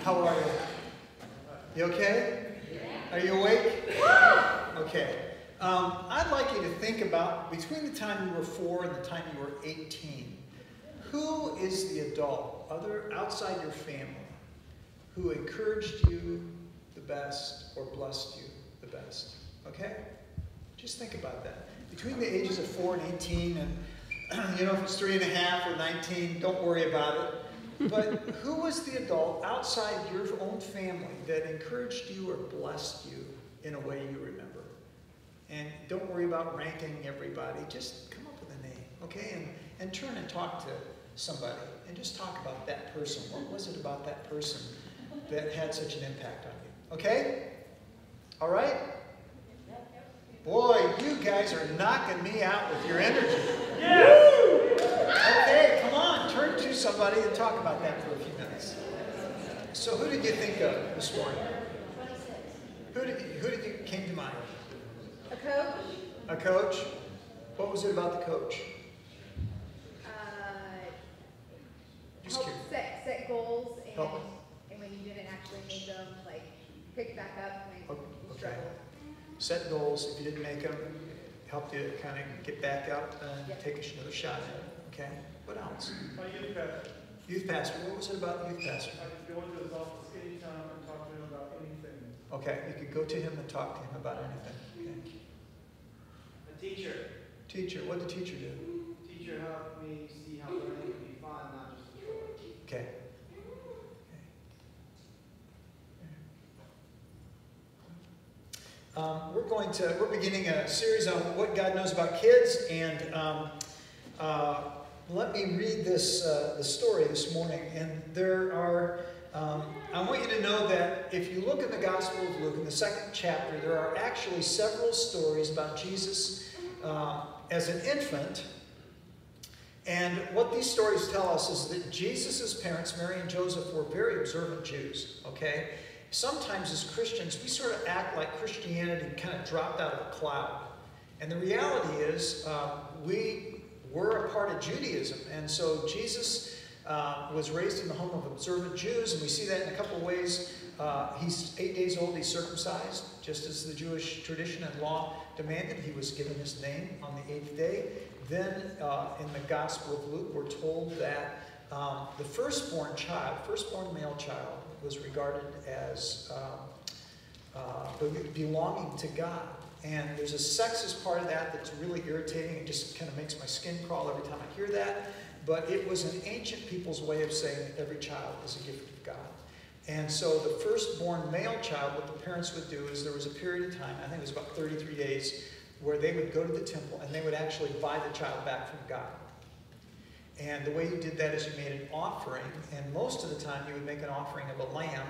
How are you? You okay? Are you awake? Okay. I'd like you to think about, between the time you were 4 and the time you were 18, who is the adult, outside your family, who encouraged you the best or blessed you the best? Okay? Just think about that. Between the ages of 4 and 18, and if it's 3.5 or 19, don't worry about it. But who was the adult outside your own family that encouraged you or blessed you in a way you remember? And don't worry about ranking everybody. Just come up with a name, okay? And turn and talk to somebody and just talk about that person. What was it about that person that had such an impact on you? Okay? All right? Boy, you guys are knocking me out with your energy. Yes! Okay, come on. Turn to somebody and talk about that for a few minutes. So who did you think of this morning? Who did you came to mind? A coach. A coach? What was it about the coach? Just Help set goals, Help. and when you didn't actually make them, like pick back up when you struggled. Set goals. If you didn't make them, helped you kind of get back up and take another shot at it. Okay. What else? My youth pastor. Youth pastor. What was it about the youth pastor? I could go into his office anytime and talk to him about anything. Okay. You could go to him and talk to him about anything. Okay. A teacher. Teacher. What did the teacher do? Teacher helped me see how learning can be fun, not just a chore. Okay. We're beginning a series on what God knows about kids, and let me read the story this morning. And there are, I want you to know that if you look in the Gospel of Luke, in the 2nd chapter, there are actually several stories about Jesus as an infant. And what these stories tell us is that Jesus' parents, Mary and Joseph, were very observant Jews, okay? Sometimes as Christians, we sort of act like Christianity kind of dropped out of a cloud. And the reality is we were a part of Judaism. And so Jesus was raised in the home of observant Jews, and we see that in a couple of ways. He's 8 days old, he's circumcised, just as the Jewish tradition and law demanded. He was given his name on the 8th day. Then in the Gospel of Luke, we're told that the firstborn male child, was regarded as belonging to God. And there's a sexist part of that that's really irritating. It just kind of makes my skin crawl every time I hear that. But it was an ancient people's way of saying that every child is a gift of God. And so the firstborn male child, what the parents would do is there was a period of time, I think it was about 33 days, where they would go to the temple and they would actually buy the child back from God. And the way you did that is you made an offering, and most of the time you would make an offering of a lamb,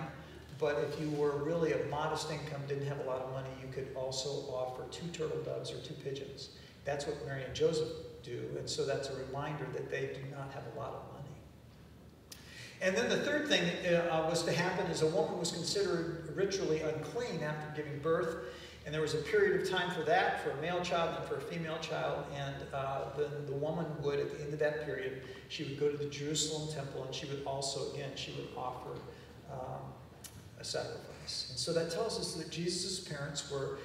but if you were really of modest income, didn't have a lot of money, you could also offer 2 turtle doves or 2 pigeons. That's what Mary and Joseph do, and so that's a reminder that they do not have a lot of money. And then the third thing was to happen is a woman was considered ritually unclean after giving birth. And there was a period of time for that, for a male child and for a female child. And then the woman would, at the end of that period, she would go to the Jerusalem temple, and she would also, again, she would offer a sacrifice. And so that tells us that Jesus' parents were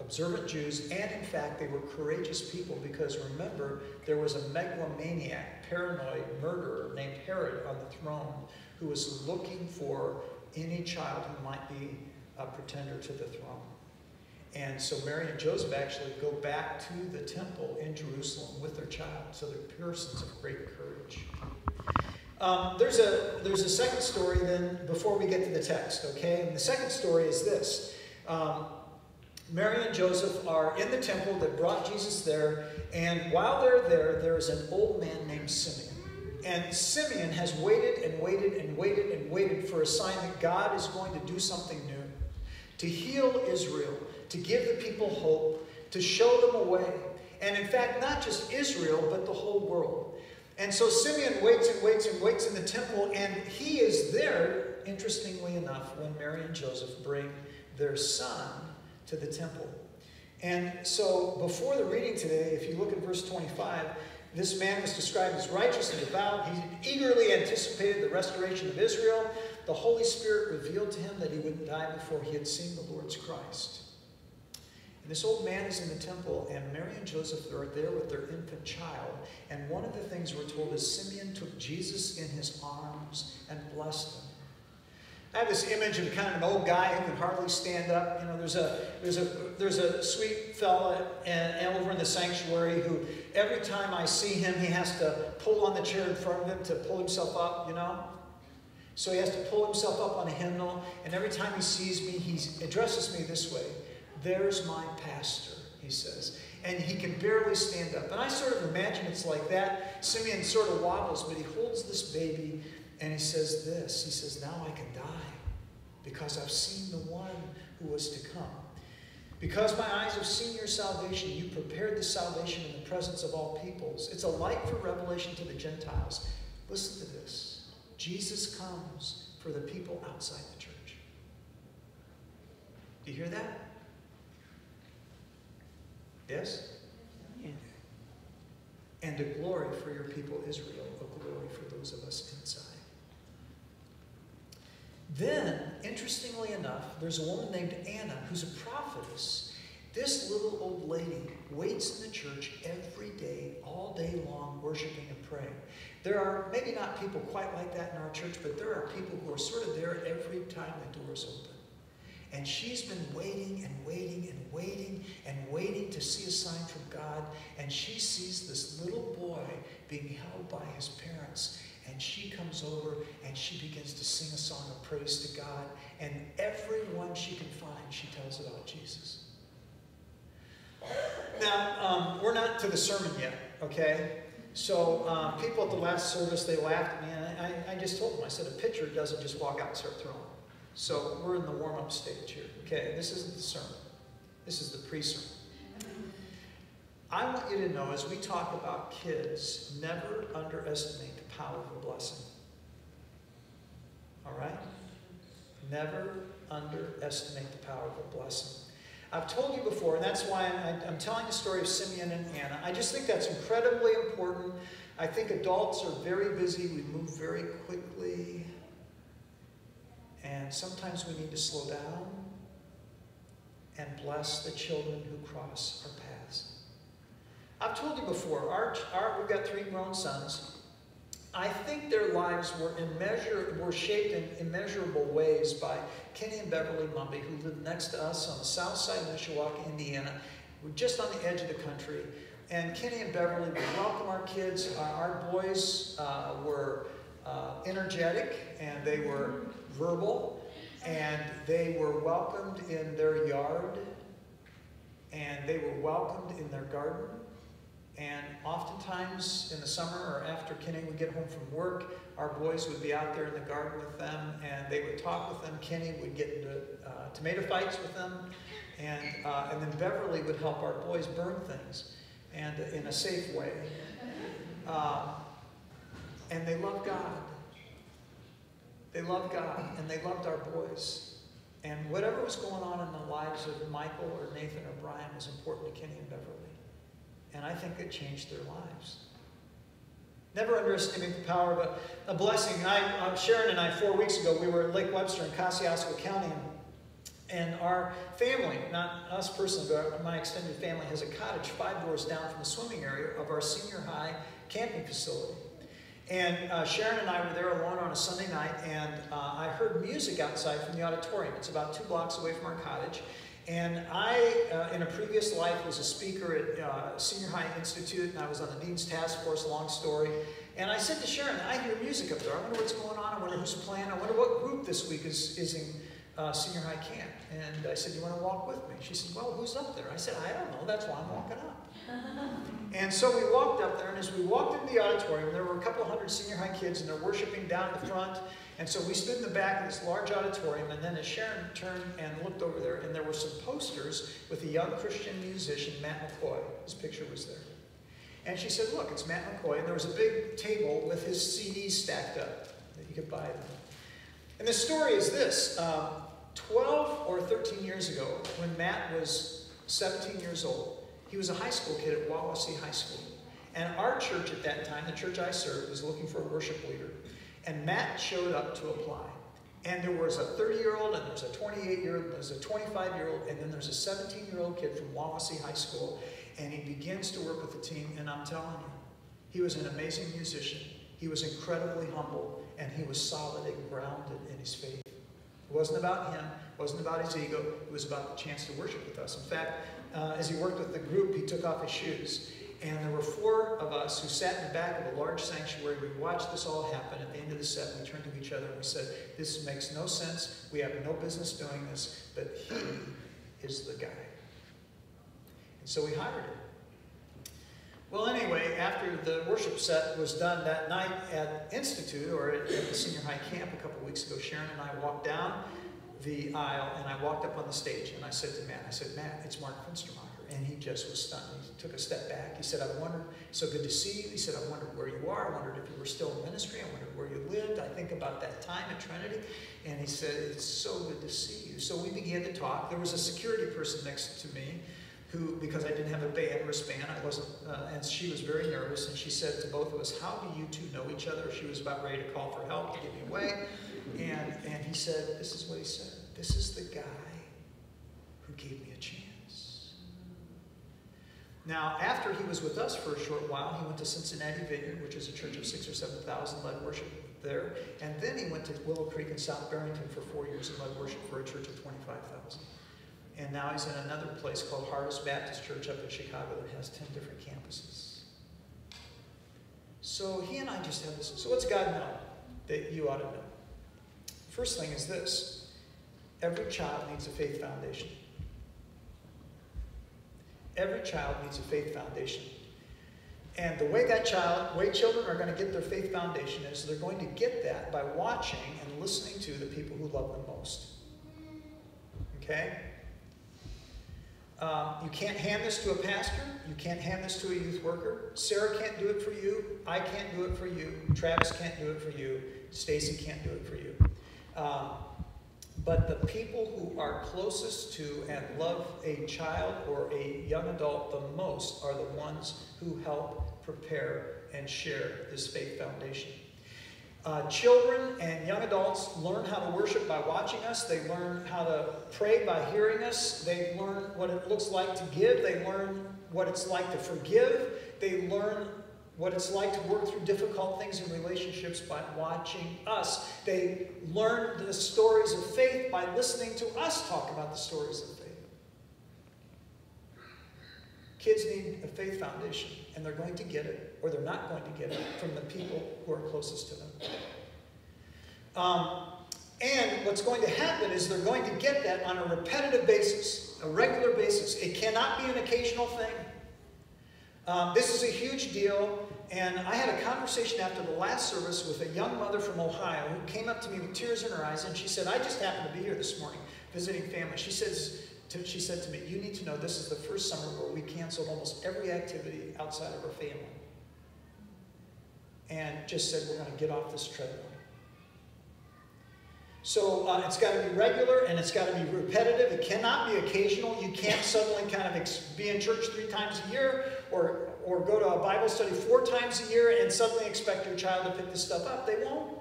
observant Jews, and in fact, they were courageous people, because remember, there was a megalomaniac, paranoid murderer named Herod on the throne who was looking for any child who might be a pretender to the throne. And so Mary and Joseph actually go back to the temple in Jerusalem with their child. So they're persons of great courage. There's a second story then before we get to the text, okay? And the second story is this. Mary and Joseph are in the temple that brought Jesus there. And while they're there, there's an old man named Simeon. And Simeon has waited and waited and waited and waited for a sign that God is going to do something new, to heal Israel, to give the people hope, to show them a way. And in fact, not just Israel, but the whole world. And so Simeon waits and waits and waits in the temple, and he is there, interestingly enough, when Mary and Joseph bring their son to the temple. And so before the reading today, if you look at verse 25, This man was described as righteous and devout. He eagerly anticipated the restoration of Israel. The Holy Spirit revealed to him that he wouldn't die before he had seen the Lord's Christ. And this old man is in the temple, and Mary and Joseph are there with their infant child. And one of the things we're told is Simeon took Jesus in his arms and blessed him. I have this image of kind of an old guy who can hardly stand up. You know, there's a sweet fella and over in the sanctuary who every time I see him, he has to pull on the chair in front of him to pull himself up, you know. So he has to pull himself up on a hymnal, and every time he sees me, he addresses me this way. There's my pastor, he says. And he can barely stand up. And I sort of imagine it's like that. Simeon sort of wobbles, but he holds this baby, and he says this. He says, now I can die because I've seen the one who was to come. Because my eyes have seen your salvation, you prepared the salvation in the presence of all peoples. It's a light for revelation to the Gentiles. Listen to this. Jesus comes for the people outside the church. Do you hear that? Yes? Yeah. And a glory for your people Israel, a glory for those of us inside. Then, interestingly enough, there's a woman named Anna who's a prophetess. This little old lady waits in the church every day, all day long, worshiping and praying. There are maybe not people quite like that in our church, but there are people who are sort of there every time the door is open. And she's been waiting and waiting and waiting and waiting to see a sign from God. And she sees this little boy being held by his parents. And she comes over and she begins to sing a song of praise to God. And everyone she can find, she tells about Jesus. Now, we're not to the sermon yet, okay? So people at the last service, they laughed at me. And I just told them, I said, a pitcher doesn't just walk out and start throwing. So we're in the warm-up stage here. Okay, this isn't the sermon. This is the pre-sermon. I want you to know, as we talk about kids, never underestimate the power of a blessing. All right? Never underestimate the power of a blessing. I've told you before, and that's why I'm telling the story of Simeon and Anna. I just think that's incredibly important. I think adults are very busy. We move very quickly. And sometimes we need to slow down and bless the children who cross our paths. I've told you before, we've got 3 grown sons. I think their lives were shaped in immeasurable ways by Kenny and Beverly Mumby, who lived next to us on the south side of Mishawaka, Indiana. We're just on the edge of the country. And Kenny and Beverly would welcome our kids. Our boys were energetic, and they were verbal, and they were welcomed in their yard, and they were welcomed in their garden. And oftentimes in the summer or after Kenny would get home from work, our boys would be out there in the garden with them, and they would talk with them. Kenny would get into tomato fights with them, and then Beverly would help our boys burn things, and in a safe way. And they loved God. They loved God, and they loved our boys. And whatever was going on in the lives of Michael or Nathan or Brian was important to Kenny and Beverly. And I think it changed their lives. Never underestimate the power of a blessing. Sharon and I, 4 weeks ago, we were at Lake Webster in Kosciuszko County, and our family, not us personally, but my extended family, has a cottage 5 doors down from the swimming area of our senior high camping facility. And Sharon and I were there alone on a Sunday night, and I heard music outside from the auditorium. It's about 2 blocks away from our cottage. And I, in a previous life, was a speaker at Senior High Institute, and I was on the Dean's Task Force, long story. And I said to Sharon, I hear music up there. I wonder what's going on. I wonder who's playing. I wonder what group this week is in senior high camp. And I said, you want to walk with me? She said, well, who's up there? I said, I don't know. That's why I'm walking up. And so we walked up there, and as we walked into the auditorium, there were a couple hundred senior high kids, and they're worshiping down the front. And so we stood in the back of this large auditorium, and then as Sharon turned and looked over there, and there were some posters with a young Christian musician, Matt McCoy. His picture was there. And she said, look, it's Matt McCoy, and there was a big table with his CDs stacked up that you could buy them. And the story is this. 12 or 13 years ago, when Matt was 17 years old, he was a high school kid at Wawasee High School. And our church at that time, the church I served, was looking for a worship leader. And Matt showed up to apply. And there was a 30-year-old, and there's a 28-year-old, there's a 25-year-old, and then there's a 17-year-old kid from Wawasee High School. And he begins to work with the team, and I'm telling you, he was an amazing musician. He was incredibly humble, and he was solid and grounded in his faith. It wasn't about him. It wasn't about his ego. It was about the chance to worship with us. In fact, as he worked with the group, he took off his shoes. And there were 4 of us who sat in the back of a large sanctuary. We watched this all happen. At the end of the set, we turned to each other and we said, this makes no sense. We have no business doing this, but he is the guy. And so we hired him. Well, anyway, after the worship set was done that night at Institute, or at the senior high camp a couple weeks ago, Sharon and I walked down the aisle, and I walked up on the stage, and I said to Matt, Matt, it's Mark Fenstermacher. And he just was stunned. He took a step back. He said, I wondered, so good to see you. He said, I wondered where you are. I wondered if you were still in ministry. I wondered where you lived. I think about that time at Trinity. And he said, it's so good to see you. So we began to talk. There was a security person next to me who, because I didn't have a band or a span, I wasn't, and she was very nervous. And she said to both of us, how do you two know each other? She was about ready to call for help to get me away. And he said, this is what he said. This is the guy who gave me a chance. Now, after he was with us for a short while, he went to Cincinnati Vineyard, which is a church of 6,000 or 7,000, led worship there. And then he went to Willow Creek in South Barrington for 4 years and led worship for a church of 25,000. And now he's in another place called Harvest Baptist Church up in Chicago that has 10 different campuses. So he and I just have this. So what's God know that you ought to know? First thing is this. Every child needs a faith foundation. Every child needs a faith foundation. And the way children are going to get their faith foundation is they're going to get that by watching and listening to the people who love them most. Okay? You can't hand this to a pastor. You can't hand this to a youth worker. Sarah can't do it for you. I can't do it for you. Travis can't do it for you. Stacy can't do it for you. But the people who are closest to and love a child or a young adult the most are the ones who help prepare and share this faith foundation. Children and young adults learn how to worship by watching us. They learn how to pray by hearing us. They learn what it looks like to give. They learn what it's like to forgive. They learn what it's like to work through difficult things in relationships by watching us. They learn the stories of faith by listening to us talk about the stories of faith. Kids need a faith foundation, and they're going to get it, or they're not going to get it, from the people who are closest to them. And what's going to happen is they're going to get that on a repetitive basis, a regular basis. It cannot be an occasional thing. This is a huge deal, and I had a conversation after the last service with a young mother from Ohio who came up to me with tears in her eyes, and she said, I just happened to be here this morning visiting family. She said to me, you need to know this is the first summer where we canceled almost every activity outside of our family. And just said, we're going to get off this treadmill. So it's got to be regular and it's got to be repetitive. It cannot be occasional. You can't suddenly kind of be in church 3 times a year or go to a Bible study 4 times a year and suddenly expect your child to pick this stuff up. They won't.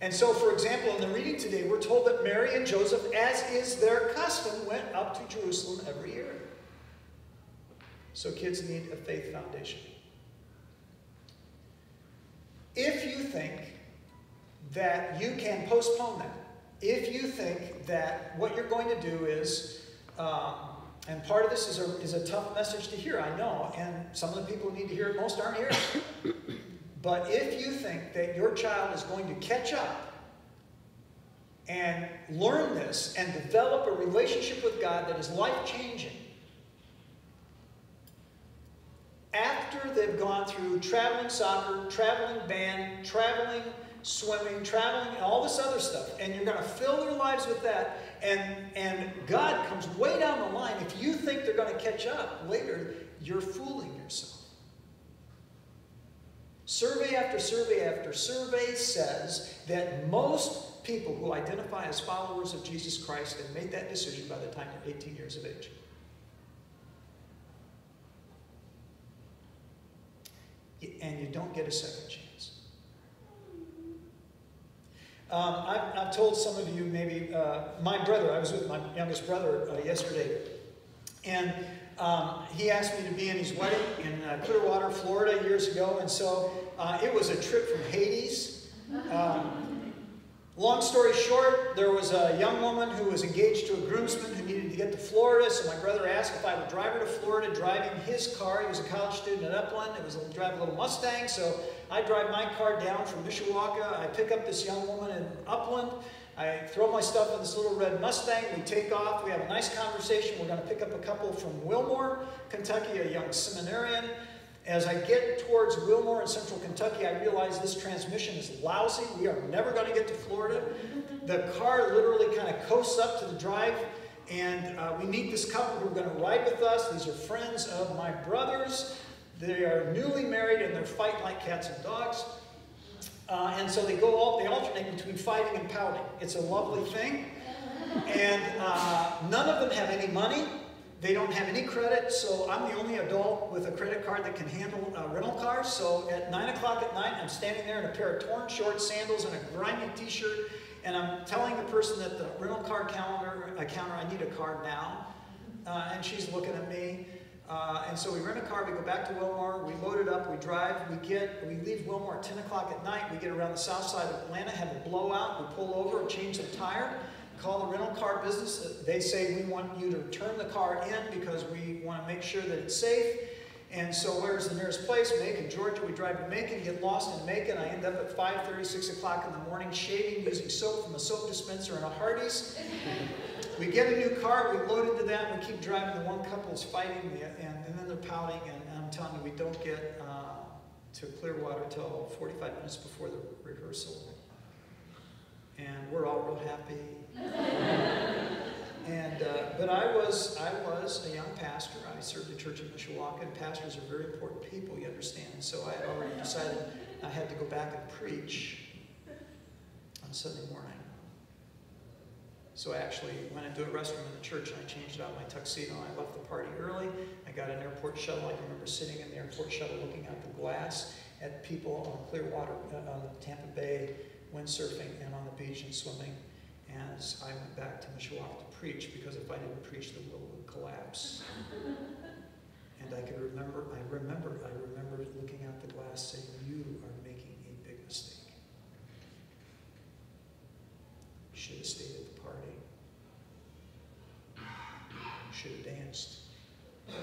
And so, for example, in the reading today, we're told that Mary and Joseph, as is their custom, went up to Jerusalem every year. So kids need a faith foundation. If you think that you can postpone that, if you think that what you're going to do is, and part of this is a tough message to hear, I know, and some of the people who need to hear it most aren't here. But if you think that your child is going to catch up and learn this and develop a relationship with God that is life-changing, after they've gone through traveling soccer, traveling band, traveling swimming, traveling, and all this other stuff, and you're going to fill their lives with that, and God comes way down the line, if you think they're going to catch up later, you're fooling yourself. Survey after survey after survey says that most people who identify as followers of Jesus Christ have made that decision by the time they're 18 years of age. and you don't get a second chance. I've told some of you maybe, my brother, I was with my youngest brother yesterday, and he asked me to be in his wedding in Clearwater, Florida years ago, and so it was a trip from Hades. Long story short, there was a young woman who was engaged to a groomsman who needed to get to Florida, so my brother asked if I would drive her to Florida, driving his car. He was a college student at Upland. It was drive a little Mustang, so I drive my car down from Mishawaka. I pick up this young woman in Upland. I throw my stuff in this little red Mustang. We take off. We have a nice conversation. We're going to pick up a couple from Wilmore, Kentucky, a young seminarian. As I get towards Wilmore in central Kentucky, I realize this transmission is lousy. We are never going to get to Florida. The car literally kind of coasts up to the drive, and we meet this couple who are going to ride with us. These are friends of my brother's. They are newly married, and they're fighting like cats and dogs. And so they alternate between fighting and pouting. It's a lovely thing. And none of them have any money. They don't have any credit, so I'm the only adult with a credit card that can handle rental cars. So at 9 o'clock at night, I'm standing there in a pair of torn shorts, sandals, and a grimy t-shirt, and I'm telling the person at the rental car counter, I need a car now. And she's looking at me. And so we rent a car, we go back to Wilmore, we load it up, we drive, we leave Wilmore at 10 o'clock at night, we get around the south side of Atlanta, have a blowout, we pull over, change the tire, call the rental car business. They say we want you to turn the car in because we want to make sure that it's safe. And so where's the nearest place? Macon, Georgia. We drive to Macon, get lost in Macon. I end up at 5:30, 6 o'clock in the morning, shaving, using soap from a soap dispenser and a Hardee's. We get a new car, we load into that, and we keep driving. The one couple is fighting, and then they're pouting, and I'm telling you, we don't get to Clearwater till 45 minutes before the rehearsal. And we're all real happy. But I was a young pastor. I served the church in Mishawaka, and pastors are very important people, you understand. And so I had already decided I had to go back and preach on Sunday morning. So I actually went into a restroom in the church and I changed out my tuxedo. I left the party early. I got an airport shuttle. I can remember sitting in the airport shuttle looking out the glass at people on Clearwater, on Tampa Bay, windsurfing and on the beach and swimming. As I went back to Mishawaka to preach, because if I didn't preach, the world would collapse. And I remember looking out the glass saying, "You are making a big mistake. You should have stayed at the party. You should have danced. You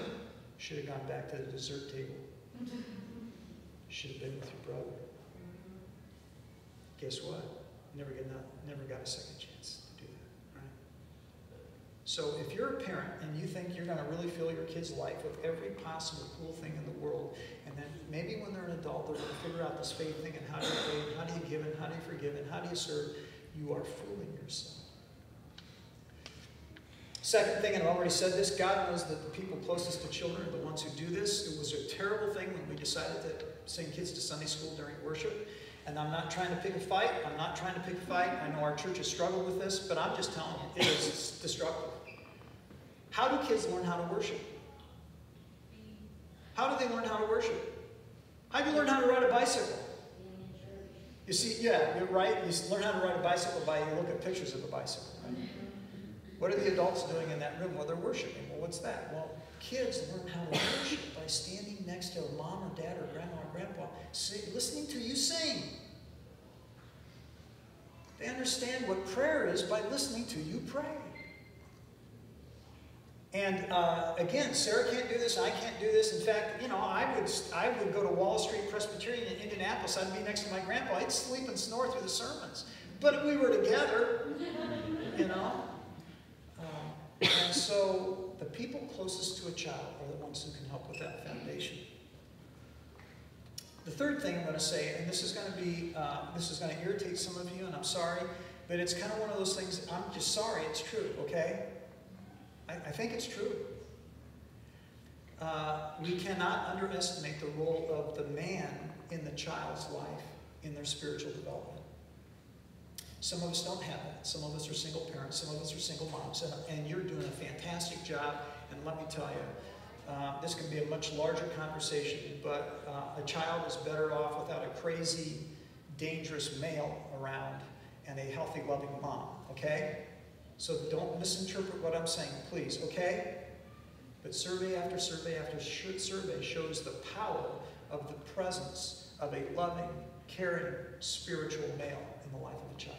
should have gone back to the dessert table. You should have been with your brother." Guess what? Never got a second chance to do that, right? So if you're a parent and you think you're going to really fill your kid's life with every possible cool thing in the world, and then maybe when they're an adult, they're going to figure out this faith thing, and how do you pray, how do you give, and how do you forgive, and how do you serve, you are fooling yourself. Second thing, and I've already said this, God knows that the people closest to children are the ones who do this. It was a terrible thing when we decided to send kids to Sunday school during worship. And I'm not trying to pick a fight. I know our church has struggled with this, but I'm just telling you, it is destructive. How do kids learn how to worship? How do they learn how to worship? How do you learn how to ride a bicycle? You see, yeah, you're right. You learn how to ride a bicycle by you look at pictures of a bicycle, right? What are the adults doing in that room? Well, they're worshiping. Well, what's that? Well, kids learn how to worship by standing next to a mom or dad or grandma or grandpa, listening to you sing. They understand what prayer is by listening to you pray. And again, Sarah can't do this, I can't do this. In fact, you know, I would go to Wall Street Presbyterian in Indianapolis. I'd be next to my grandpa. He'd sleep and snore through the sermons. But if we were together, you know. And so the people closest to a child are the ones who can help with that foundation. The third thing I'm going to say, and this is going to irritate some of you, and I'm sorry, but it's kind of one of those things, I'm just sorry, it's true, okay? I think it's true. We cannot underestimate the role of the man in the child's life, in their spiritual development. Some of us don't have that. Some of us are single parents. Some of us are single moms. And you're doing a fantastic job. And let me tell you, This can be a much larger conversation, but a child is better off without a crazy, dangerous male around and a healthy, loving mom, okay? So don't misinterpret what I'm saying, please, okay? But survey after survey after survey shows the power of the presence of a loving, caring, spiritual male in the life of a child.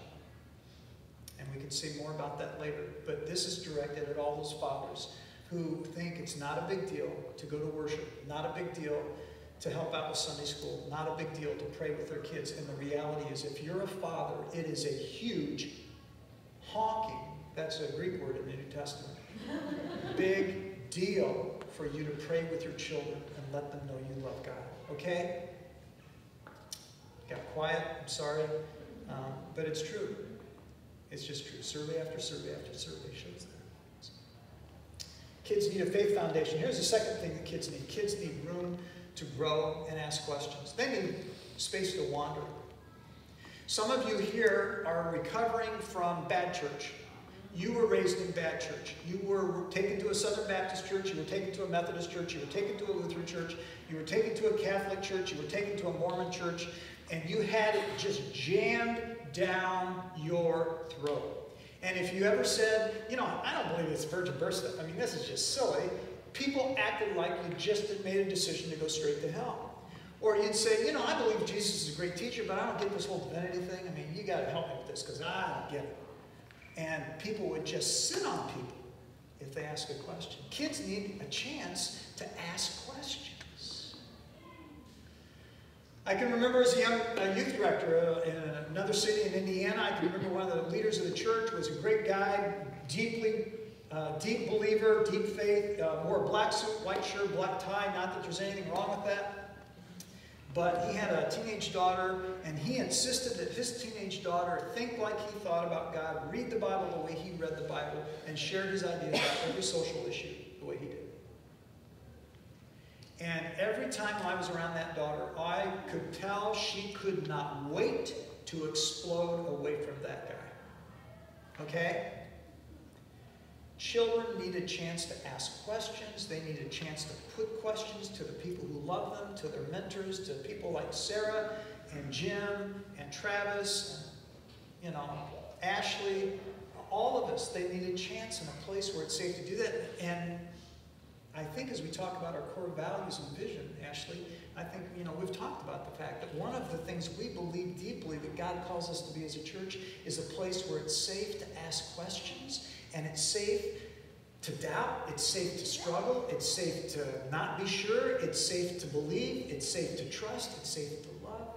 And we can see more about that later. But this is directed at all those fathers who think it's not a big deal to go to worship, not a big deal to help out with Sunday school, not a big deal to pray with their kids. And the reality is, if you're a father, it is a huge, honking, that's a Greek word in the New Testament, big deal for you to pray with your children and let them know you love God. Okay? Got quiet, I'm sorry. But it's true. It's just true. Survey after survey after survey shows that. Kids need a faith foundation. Here's the second thing that kids need. Kids need room to grow and ask questions. They need space to wander. Some of you here are recovering from bad church. You were raised in bad church. You were taken to a Southern Baptist church. You were taken to a Methodist church. You were taken to a Lutheran church. You were taken to a Catholic church. You were taken to a Mormon church. And you had it just jammed down your throat. And if you ever said, you know, I don't believe this virgin birth stuff. I mean, this is just silly. People acted like you just had made a decision to go straight to hell. Or you'd say, you know, I believe Jesus is a great teacher, but I don't get this whole divinity thing. I mean, you got to help me with this because I don't get it. And people would just sit on people if they ask a question. Kids need a chance to ask questions. I can remember as a young youth director in another city in Indiana, I can remember one of the leaders of the church was a great guy, deep believer, deep faith, wore a black suit, white shirt, black tie, not that there's anything wrong with that. But he had a teenage daughter, and he insisted that his teenage daughter think like he thought about God, read the Bible the way he read the Bible, and share his ideas about every social issue the way he did. And every time I was around that daughter, I could tell she could not wait to explode away from that guy. Okay? Children need a chance to ask questions. They need a chance to put questions to the people who love them, to their mentors, to people like Sarah and Jim and Travis, and, you know, Ashley. All of us, they need a chance and a place where it's safe to do that. And I think as we talk about our core values and vision, Ashley, I think, you know, we've talked about the fact that one of the things we believe deeply that God calls us to be as a church is a place where it's safe to ask questions, and it's safe to doubt, it's safe to struggle, it's safe to not be sure, it's safe to believe, it's safe to trust, it's safe to love.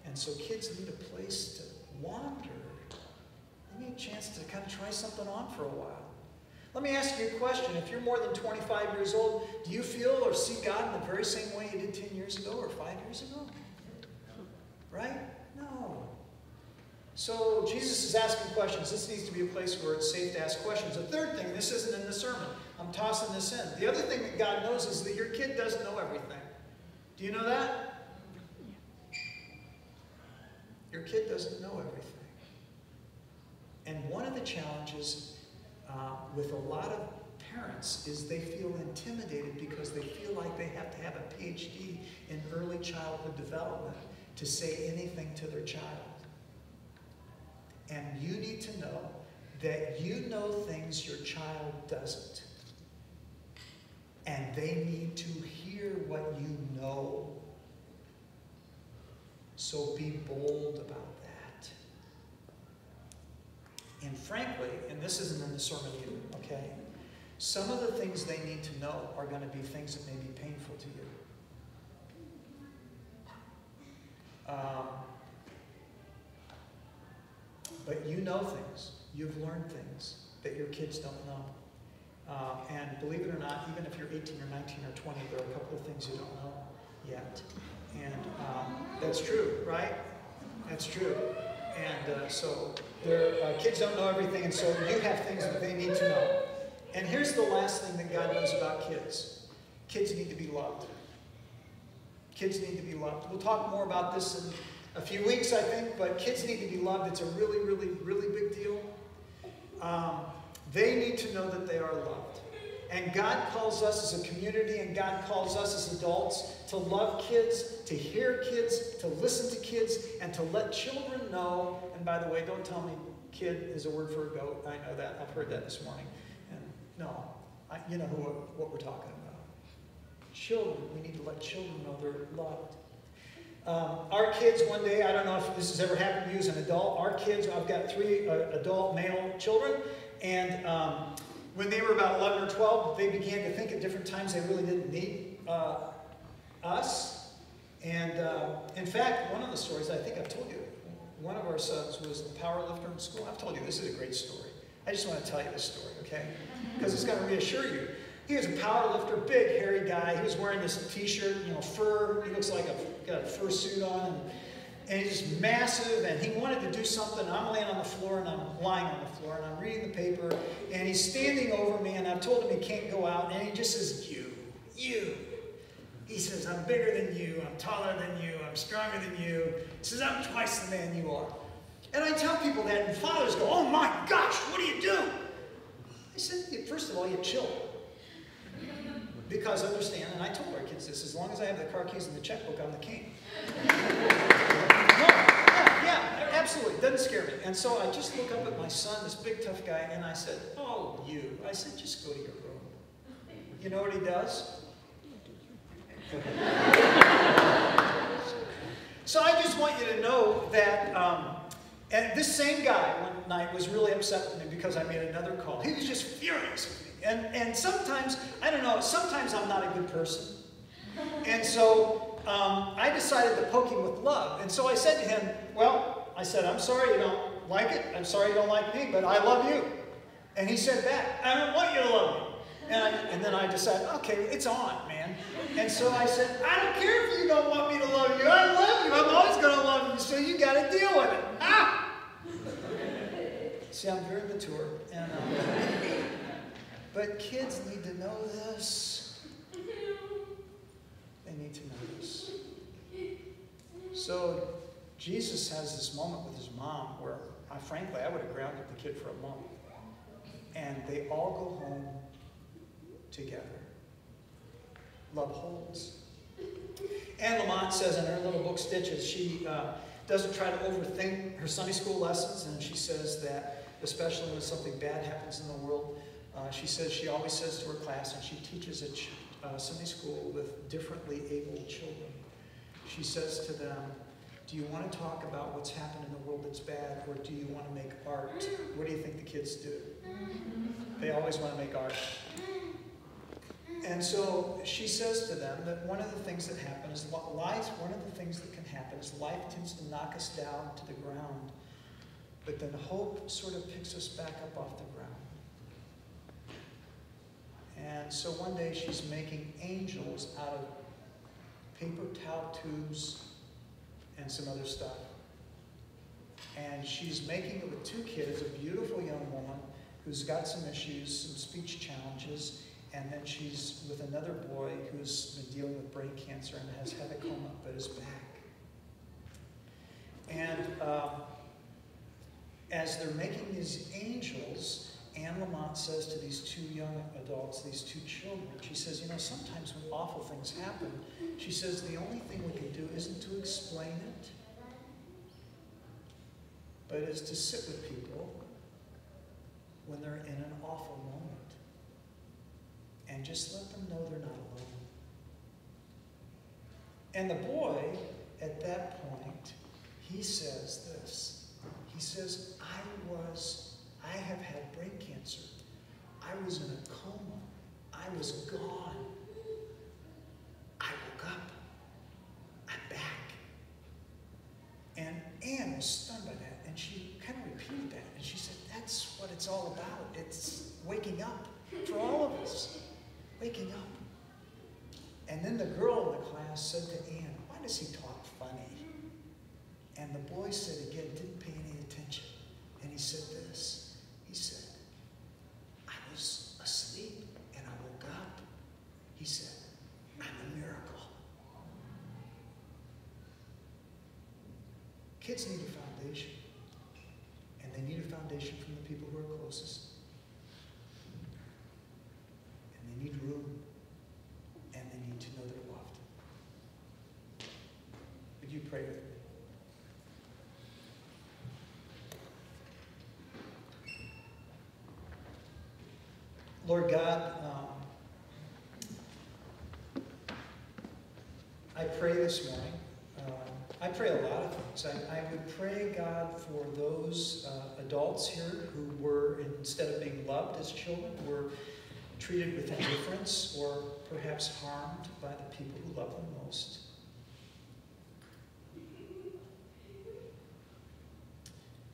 And so kids need a place to wander. They need a chance to kind of try something on for a while. Let me ask you a question. If you're more than 25 years old, do you feel or see God in the very same way you did 10 years ago or 5 years ago? Right? No. So Jesus is asking questions. This needs to be a place where it's safe to ask questions. The third thing, this isn't in the sermon. I'm tossing this in. The other thing that God knows is that your kid doesn't know everything. Do you know that? Your kid doesn't know everything. And one of the challenges with a lot of parents is they feel intimidated because they feel like they have to have a PhD in early childhood development to say anything to their child. And you need to know that you know things your child doesn't. And they need to hear what you know. So be bold about that. And frankly, and this isn't in the sermon either, okay? Some of the things they need to know are going to be things that may be painful to you. But you know things. You've learned things that your kids don't know. And believe it or not, even if you're 18 or 19 or 20, there are a couple of things you don't know yet. And that's true, right? That's true. And so kids don't know everything, and so you have things that they need to know. And here's the last thing that God knows about kids. Kids need to be loved. Kids need to be loved. We'll talk more about this in a few weeks, I think, but kids need to be loved. It's a really, really, really big deal. They need to know that they are loved. And God calls us as a community, and God calls us as adults to love kids, to hear kids, to listen to kids, and to let children know. And by the way, don't tell me kid is a word for a goat. I know that. I've heard that this morning. And no, you know what we're talking about. Children, we need to let children know they're loved. Our kids one day, I don't know if this has ever happened to you as an adult, our kids, I've got 3 adult male children, and when they were about 11 or 12, they began to think at different times they really didn't need us. And in fact, one of the stories, I think I've told you, one of our sons was the power lifter in school. I've told you, this is a great story. I just want to tell you this story, okay? Because it's going to reassure you. He was a power lifter, big, hairy guy. He was wearing this t-shirt, fur. He looks like got a fur suit on. And he's just massive, and he wanted to do something. I'm laying on the floor, and I'm lying on the floor, and I'm reading the paper, and he's standing over me, and I've told him he can't go out, and he just says, you. He says, I'm bigger than you, I'm taller than you, I'm stronger than you. He says, I'm twice the man you are. And I tell people that, and fathers go, oh my gosh, what do you do? I said, first of all, you chill. Because understand, and I told our kids this, as long as I have the car keys and the checkbook, I'm the king. Yeah, absolutely. It doesn't scare me. And so I just look up at my son, this big tough guy, and I said, oh, you. I said, just go to your room. You know what he does? So I just want you to know that, and this same guy one night was really upset with me because I made another call. He was just furious with me. And sometimes, I don't know, sometimes I'm not a good person. And so I decided to poke him with love. And so I said to him, well, I said, I'm sorry you don't like it. I'm sorry you don't like me, but I love you. And he said back, I don't want you to love me. And then I decided, okay, it's on, man. And so I said, I don't care if you don't want me to love you. I love you. I'm always going to love you, so you got to deal with it. Ah! See, I'm very mature. And, but kids need to know this. They need to know this. So Jesus has this moment with his mom where, frankly, I would have grounded the kid for a month. And they all go home together. Love holds. Anne Lamott says in her little book, Stitches, she doesn't try to overthink her Sunday school lessons, and she says that, especially when something bad happens in the world, she always says to her class, and she teaches at Sunday school with differently abled children. She says to them, do you want to talk about what's happened in the world that's bad, or do you want to make art? What do you think the kids do? They always want to make art. And so she says to them that one of the things that happen is life tends to knock us down to the ground, but then hope sort of picks us back up off the ground. And so one day she's making angels out of paper towel tubes and some other stuff. And she's making it with 2 kids, a beautiful young woman who's got some issues, some speech challenges, and then she's with another boy who's been dealing with brain cancer and has had a coma up at his back. And as they're making these angels, Anne Lamott says to these 2 young adults, these 2 children, she says, sometimes when awful things happen, she says, the only thing we can do isn't to explain it, but is to sit with people when they're in an awful moment. And just let them know they're not alone. And the boy, at that point, he says this. He says, I have had brain cancer. I was in a coma. I was gone. I woke up. I'm back. And Anne was stunned by that, and she kind of repeated that. And she said, that's what it's all about. It's waking up for all of us. Waking up. And then the girl in the class said to Anne, why does he talk funny? And the boy said again, didn't pay any attention. And he said this. He said, I was asleep and I woke up. He said, I'm a miracle. Kids need a foundation. And they need a foundation from the people who are closest. And Lord God, I pray this morning. I pray a lot of things. I would pray, God, for those adults here who were, instead of being loved as children, were treated with indifference or perhaps harmed by the people who love them most.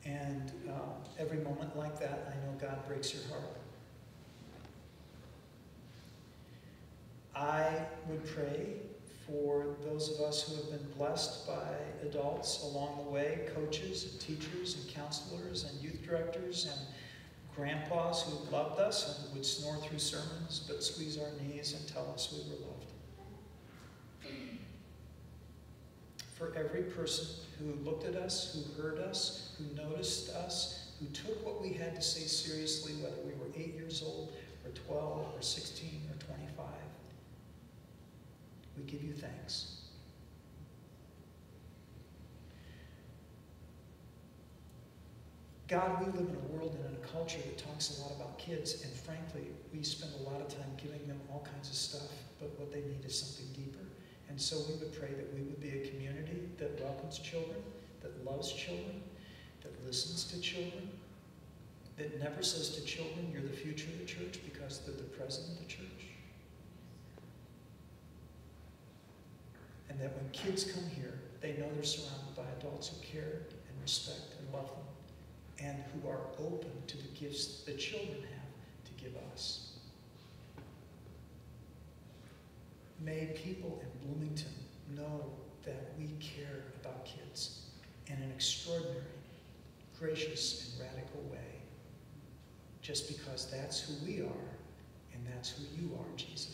And every moment like that, I know God breaks your heart. I would pray for those of us who have been blessed by adults along the way, coaches and teachers and counselors and youth directors and grandpas who loved us and would snore through sermons but squeeze our knees and tell us we were loved. For every person who looked at us, who heard us, who noticed us, who took what we had to say seriously, whether we were 8 years old or 12 or 16 or 25, we give you thanks. God, we live in a world and in a culture that talks a lot about kids, and frankly, we spend a lot of time giving them all kinds of stuff, but what they need is something deeper. And so we would pray that we would be a community that welcomes children, that loves children, that listens to children, that never says to children, you're the future of the church, because they're the present of the church. And that when kids come here, they know they're surrounded by adults who care and respect and love them, and who are open to the gifts the children have to give us. May people in Bloomington know that we care about kids in an extraordinary, gracious, and radical way, just because that's who we are, and that's who you are, Jesus.